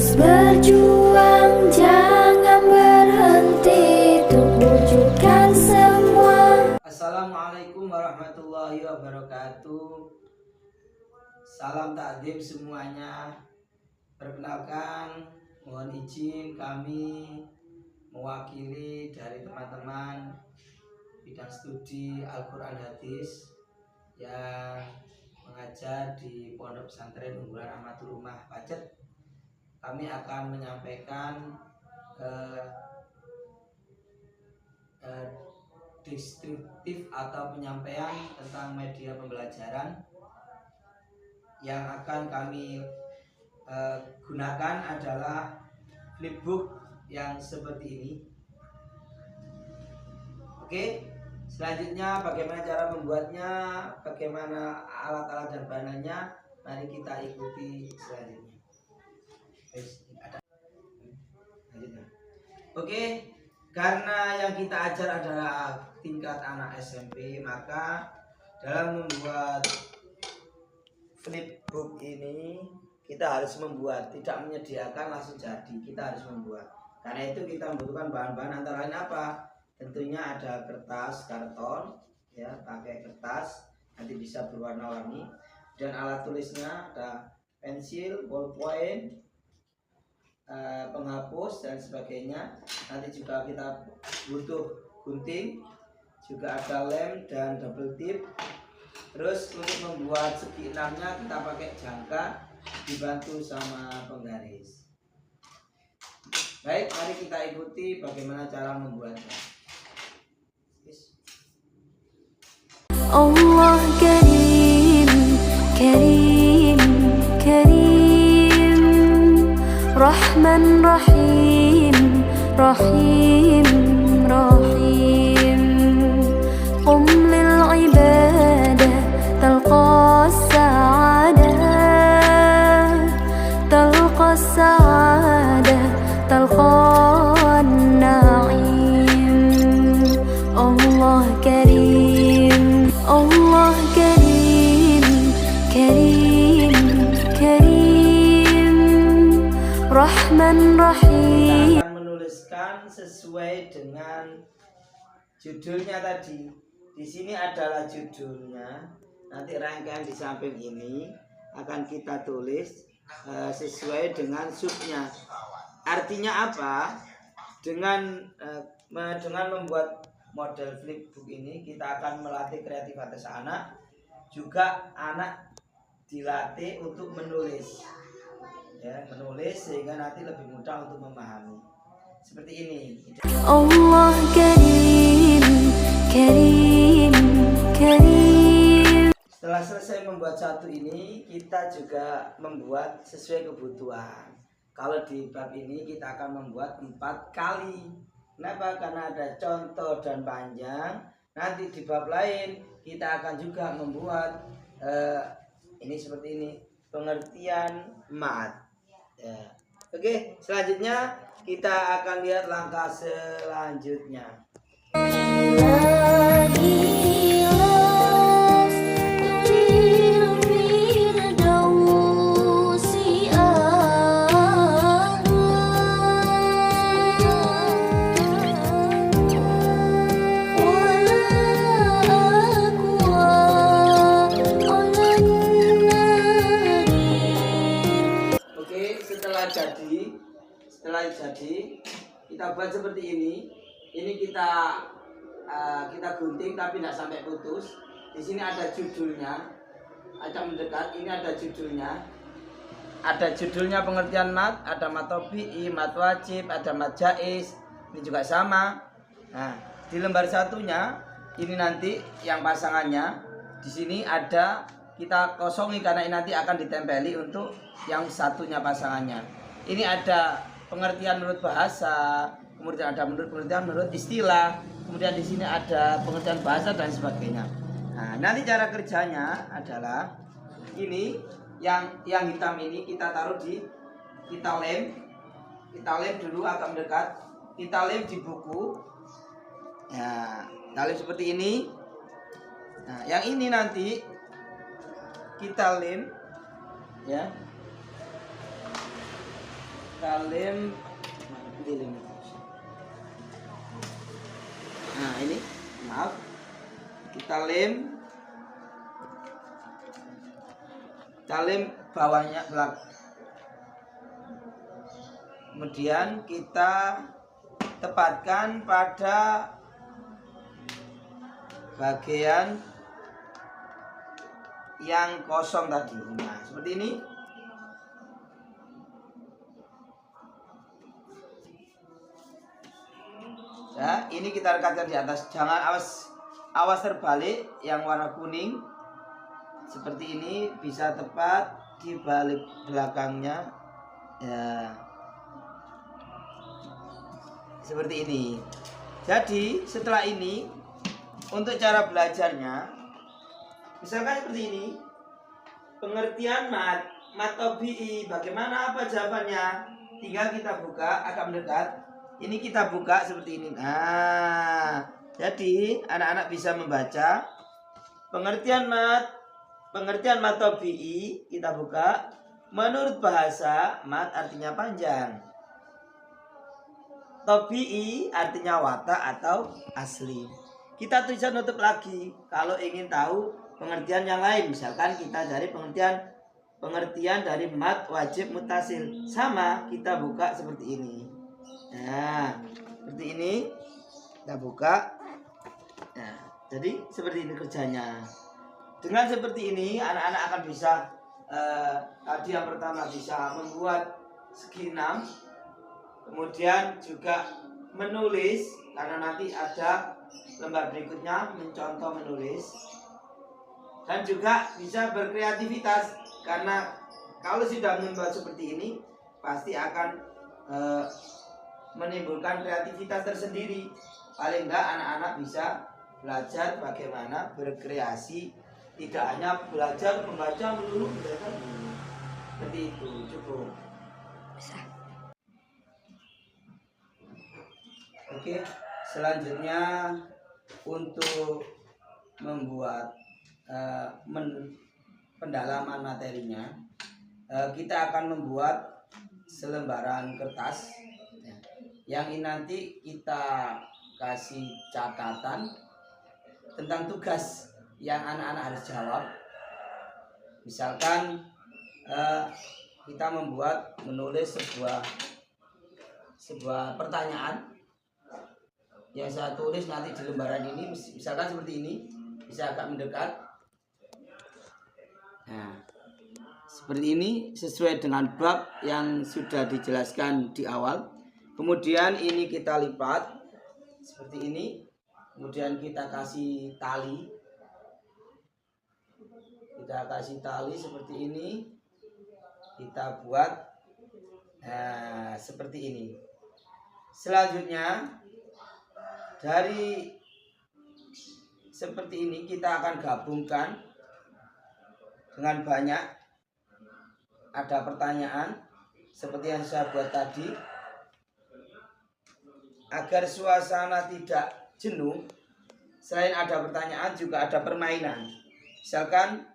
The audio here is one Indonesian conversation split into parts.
Terus berjuang, jangan berhenti untuk wujudkan semua. Assalamualaikum warahmatullahi wabarakatuh. Salam takdim semuanya. Perkenalkan, mohon izin kami mewakili dari teman-teman bidang studi Al-Quran Hadis yang mengajar di Pondok Pesantren Unggulan Ahmadul Ummah Pacet. Kami akan menyampaikan deskriptif atau penyampaian tentang media pembelajaran yang akan kami gunakan adalah flipbook yang seperti ini. Oke, selanjutnya bagaimana cara membuatnya, bagaimana alat-alat dan bahannya, mari kita ikuti selanjutnya. Oke, karena yang kita ajar adalah tingkat anak SMP, maka dalam membuat flipbook ini kita harus membuat, tidak menyediakan langsung jadi, kita harus membuat. Karena itu kita membutuhkan bahan-bahan antara lain apa? Tentunya ada kertas, karton, ya, pakai kertas, nanti bisa berwarna-warni, dan alat tulisnya ada pensil, ballpoint, penghapus dan sebagainya. Nanti juga kita butuh gunting, juga ada lem dan double tip. Terus untuk membuat segi enamnya kita pakai jangka dibantu sama penggaris. Baik, mari kita ikuti bagaimana cara membuatnya. Allah Karim, Karim, Karim, Rahman Rahim, Rahim, Rahim. Qum lil ibadah talqa as-sa'adah, talqa as-sa'adah, talqa an-na'im. Allah Karim, Allah Karim, Karim, Karim, Rahman Rahim. Akan menuliskan sesuai dengan judulnya tadi. Di sini adalah judulnya. Nanti rangkaian di samping ini akan kita tulis sesuai dengan subnya. Artinya apa? Dengan membuat model flipbook ini kita akan melatih kreativitas anak, juga anak dilatih untuk menulis, ya, menulis sehingga nanti lebih mudah untuk memahami. Seperti ini. Allah Karim, Karim, Karim. Setelah selesai membuat satu ini, kita juga membuat sesuai kebutuhan. Kalau di bab ini kita akan membuat 4 kali. Kenapa? Karena ada contoh dan panjang. Nanti di bab lain kita akan juga membuat ini seperti ini, pengertian mat. Ya. Oke, selanjutnya kita akan lihat langkah selanjutnya. Setelah jadi kita buat seperti ini. Ini kita gunting tapi tidak sampai putus. Di sini ada judulnya, acak mendekat. Ini ada judulnya. Ada judulnya pengertian mat, ada mat tobi'i, mat wajib, ada mat jaiz. Ini juga sama. Nah, di lembar satunya ini nanti yang pasangannya. Di sini ada, kita kosongi karena ini nanti akan ditempeli untuk yang satunya pasangannya. Ini ada pengertian menurut bahasa, kemudian ada pengertian menurut istilah, kemudian di sini ada pengertian bahasa dan sebagainya. Nah, nanti cara kerjanya adalah ini yang hitam ini kita taruh kita lem dulu agak mendekat, kita lem di buku. Ya, kita lem seperti ini. Nah, yang ini nanti kita lem, ya. kita lem. Nah ini, maaf, kita lem bawahnya belakang. Kemudian kita tepatkan pada bagian yang kosong tadi. Nah seperti ini. Ya, ini kita rekatkan di atas. Jangan awas terbalik yang warna kuning. Seperti ini bisa tepat di balik belakangnya. Ya. Seperti ini. Jadi, setelah ini untuk cara belajarnya misalkan seperti ini. Pengertian mat tabi'i, bagaimana apa jawabannya? Tinggal kita buka, agak mendekat. Ini kita buka seperti ini. Nah, jadi anak-anak bisa membaca pengertian mat tabi'i. Kita buka. Menurut bahasa, mat artinya panjang. Tabi'i artinya watak atau asli. Kita tulisan tutup lagi. Kalau ingin tahu pengertian yang lain, misalkan kita cari pengertian dari mat wajib mutasil. Sama, kita buka seperti ini. Nah, seperti ini kita buka. Nah, jadi seperti ini kerjanya. Dengan seperti ini anak-anak akan bisa tadi yang pertama bisa membuat segi 6, kemudian juga menulis karena nanti ada lembar berikutnya mencontoh menulis, dan juga bisa berkreativitas karena kalau sudah membuat seperti ini pasti akan menimbulkan kreativitas tersendiri. Paling enggak anak-anak bisa belajar bagaimana berkreasi, tidak hanya belajar membaca melulu. Seperti itu cukup. Oke, selanjutnya untuk membuat pendalaman materinya, kita akan membuat selembaran kertas. Yang ini nanti kita kasih catatan tentang tugas yang anak-anak harus jawab. Misalkan kita menulis sebuah pertanyaan yang saya tulis nanti di lembaran ini, misalkan seperti ini, bisa agak mendekat. Nah, seperti ini sesuai dengan bab yang sudah dijelaskan di awal. Kemudian ini kita lipat seperti ini. Kemudian kita kasih tali. Kita kasih tali seperti ini. Kita buat seperti ini. Selanjutnya dari seperti ini kita akan gabungkan dengan banyak. Ada pertanyaan seperti yang saya buat tadi. Agar suasana tidak jenuh, selain ada pertanyaan juga ada permainan. Misalkan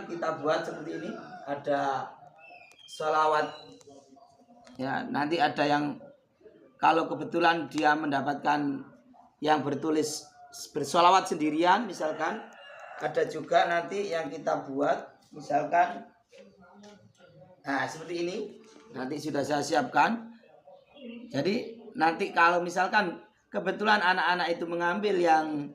kita buat seperti ini, ada sholawat. Ya, nanti ada yang kalau kebetulan dia mendapatkan yang bertulis bersolawat sendirian, misalkan ada juga nanti yang kita buat, misalkan, nah seperti ini, nanti sudah saya siapkan. Jadi nanti kalau misalkan kebetulan anak-anak itu mengambil yang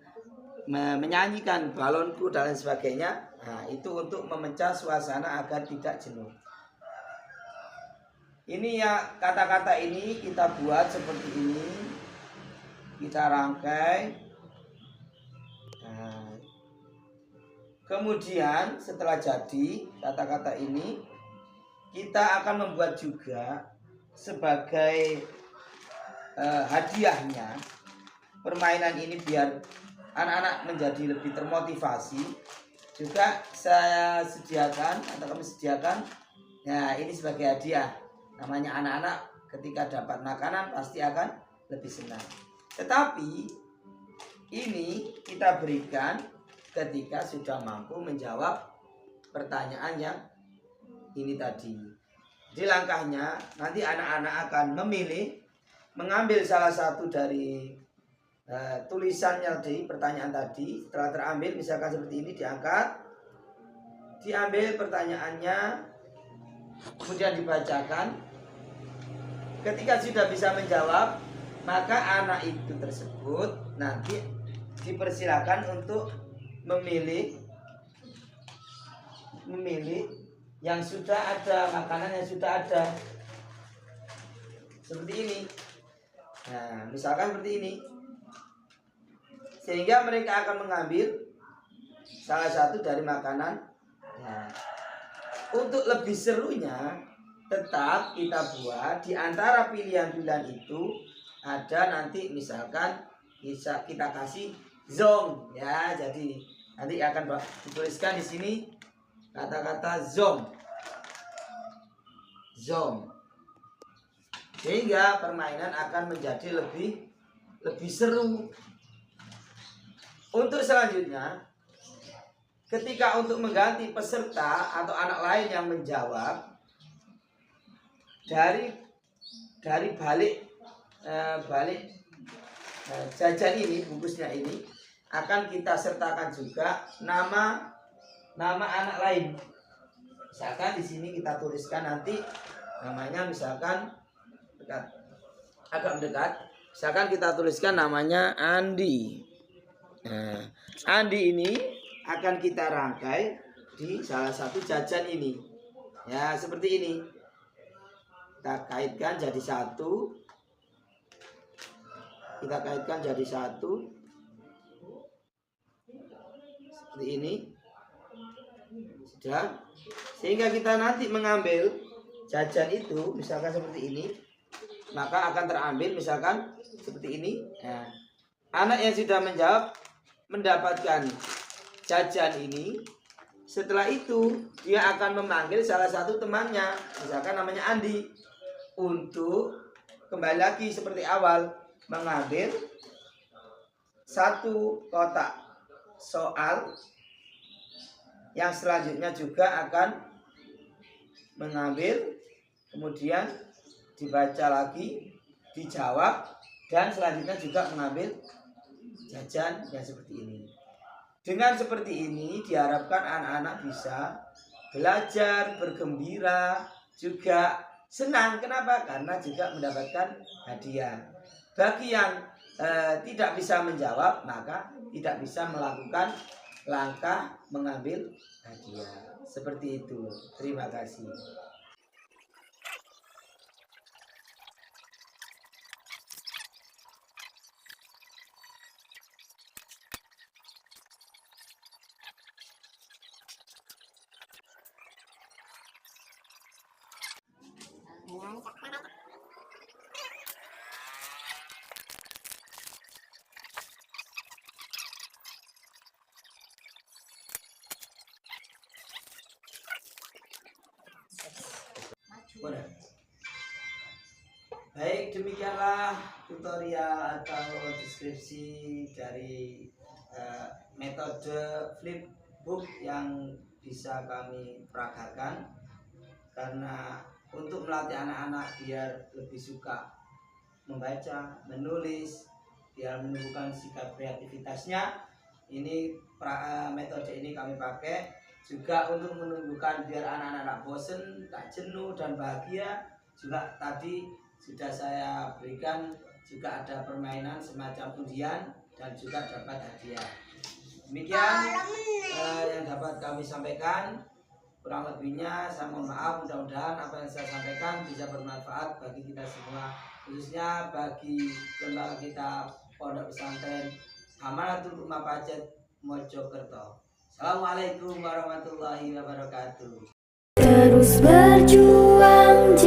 menyanyikan balonku dan lain sebagainya, nah itu untuk memecah suasana agar tidak jenuh. Ini ya, kata-kata ini kita buat seperti ini, kita rangkai. Nah, kemudian setelah jadi kata-kata ini, kita akan membuat juga sebagai hadiahnya permainan ini biar anak-anak menjadi lebih termotivasi. Juga saya sediakan atau kami sediakan, ya ini sebagai hadiah. Namanya anak-anak ketika dapat makanan pasti akan lebih senang. Tetapi ini kita berikan ketika sudah mampu menjawab pertanyaan yang ini tadi. Jadi langkahnya nanti anak-anak akan memilih, mengambil salah satu dari tulisannya di pertanyaan tadi. Setelah terambil misalkan seperti ini, diambil pertanyaannya, kemudian dibacakan. Ketika sudah bisa menjawab, maka anak itu tersebut nanti dipersilakan untuk memilih yang sudah ada, makanan yang sudah ada. Seperti ini. Nah, misalkan seperti ini. Sehingga mereka akan mengambil salah satu dari makanan. Nah, untuk lebih serunya, tetap kita buat di antara pilihan-pilihan itu ada nanti misalkan bisa kita kasih zong ya. Jadi nanti akan dituliskan di sini kata-kata zong, sehingga permainan akan menjadi lebih seru. Untuk selanjutnya, ketika untuk mengganti peserta atau anak lain yang menjawab dari balik jajan ini, bungkusnya ini akan kita sertakan juga nama anak lain. Misalkan di sini kita tuliskan nanti namanya, misalkan agak mendekat. Misalkan kita tuliskan namanya Andi. Nah, Andi ini akan kita rangkai di salah satu jajan ini. Ya, seperti ini. Kita kaitkan jadi satu. Seperti ini. Sudah. Sehingga kita nanti mengambil jajan itu misalkan seperti ini, maka akan terambil misalkan seperti ini. Nah, anak yang sudah menjawab mendapatkan jajan ini. Setelah itu dia akan memanggil salah satu temannya, misalkan namanya Andi, untuk kembali lagi seperti awal, mengambil satu kotak soal. Yang selanjutnya juga akan mengambil, kemudian dibaca lagi, dijawab, dan selanjutnya juga mengambil jajan yang seperti ini. Dengan seperti ini diharapkan anak-anak bisa belajar, bergembira, juga senang. Kenapa? Karena juga mendapatkan hadiah. Bagi yang tidak bisa menjawab, maka tidak bisa melakukan langkah mengambil hadiah. Seperti itu. Terima kasih. Boleh. Baik, demikianlah tutorial atau deskripsi dari metode flipbook yang bisa kami peragakan. Karena untuk melatih anak-anak biar lebih suka membaca, menulis, biar menumbuhkan sikap kreativitasnya, ini metode ini kami pakai juga untuk menumbuhkan biar anak-anak tak bosen, tak jenuh, dan bahagia. Juga tadi sudah saya berikan juga ada permainan semacam undian dan juga dapat hadiah. Demikian yang dapat kami sampaikan. Kurang lebihnya saya mohon maaf. Mudah-mudahan apa yang saya sampaikan bisa bermanfaat bagi kita semua, khususnya bagi lembaga kita Pondok Pesantren Amanatul Ummah Pacet Mojokerto. Assalamualaikum warahmatullahi wabarakatuh. Terus berjuang.